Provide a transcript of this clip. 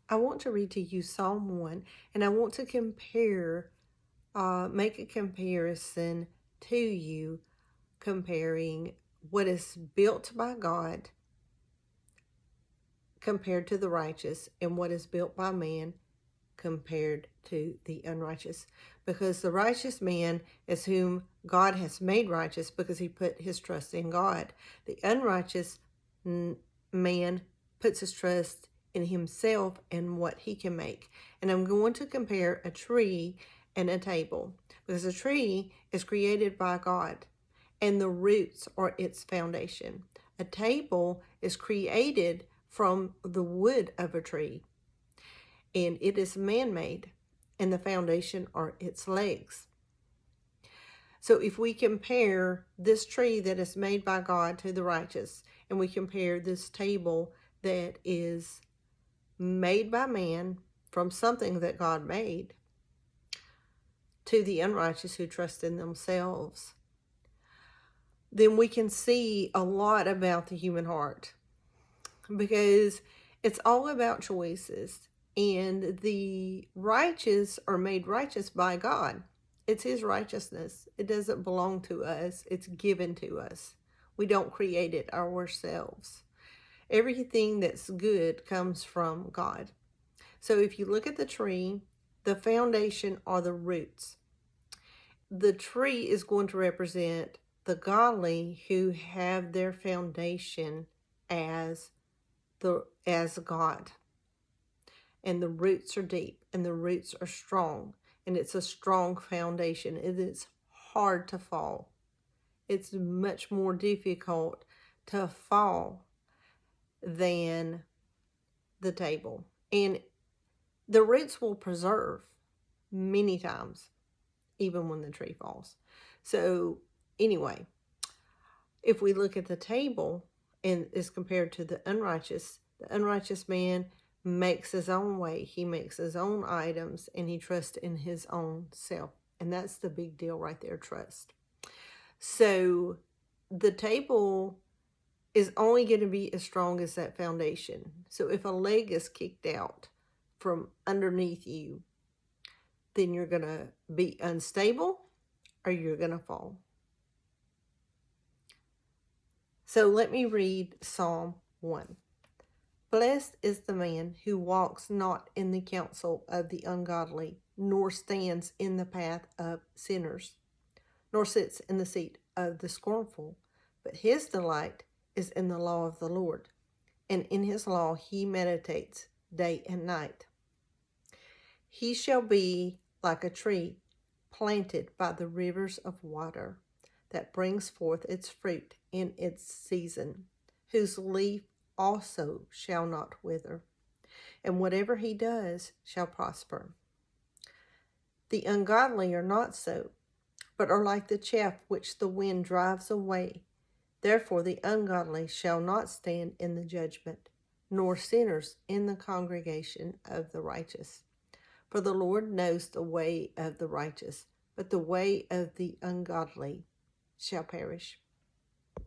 I want to read to you Psalm 1, and I want to make a comparison to you, comparing what is built by God compared to the righteous, and what is built by man compared to the unrighteous. Because the righteous man is whom God has made righteous because he put his trust in God. The unrighteous man puts his trust in himself and what he can make. And I'm going to compare a tree and a table, because a tree is created by God and the roots are its foundation. A table is created from the wood of a tree, and it is man-made, and the foundation are its legs. So if we compare this tree that is made by God to the righteous, and we compare this table that is made by man from something that God made to the unrighteous who trust in themselves, then we can see a lot about the human heart, because it's all about choices. And the righteous are made righteous by God. It's his righteousness. It doesn't belong to us. It's given to us. We don't create it ourselves. Everything that's good comes from God. So if you look at the tree, the foundation are the roots. The tree is going to represent the godly who have their foundation as God. And the roots are deep, and the roots are strong, and it's a strong foundation. It is hard to fall. It's much more difficult to fall than the table. And the roots will preserve many times, even when the tree falls. So anyway, if we look at the table and is compared to the unrighteous man makes his own way. He makes his own items, and he trusts in his own self. And that's the big deal right there, trust. So the table is only going to be as strong as that foundation. So if a leg is kicked out from underneath you, then you're going to be unstable or you're going to fall. So let me read Psalm 1. Blessed is the man who walks not in the counsel of the ungodly, nor stands in the path of sinners, nor sits in the seat of the scornful. But his delight is in the law of the Lord, and in his law he meditates day and night. He shall be like a tree planted by the rivers of water, that brings forth its fruit in its season, whose leaf also shall not wither, and whatever he does shall prosper. The ungodly are not so, but are like the chaff which the wind drives away. Therefore the ungodly shall not stand in the judgment, nor sinners in the congregation of the righteous. For the Lord knows the way of the righteous, but the way of the ungodly shall perish.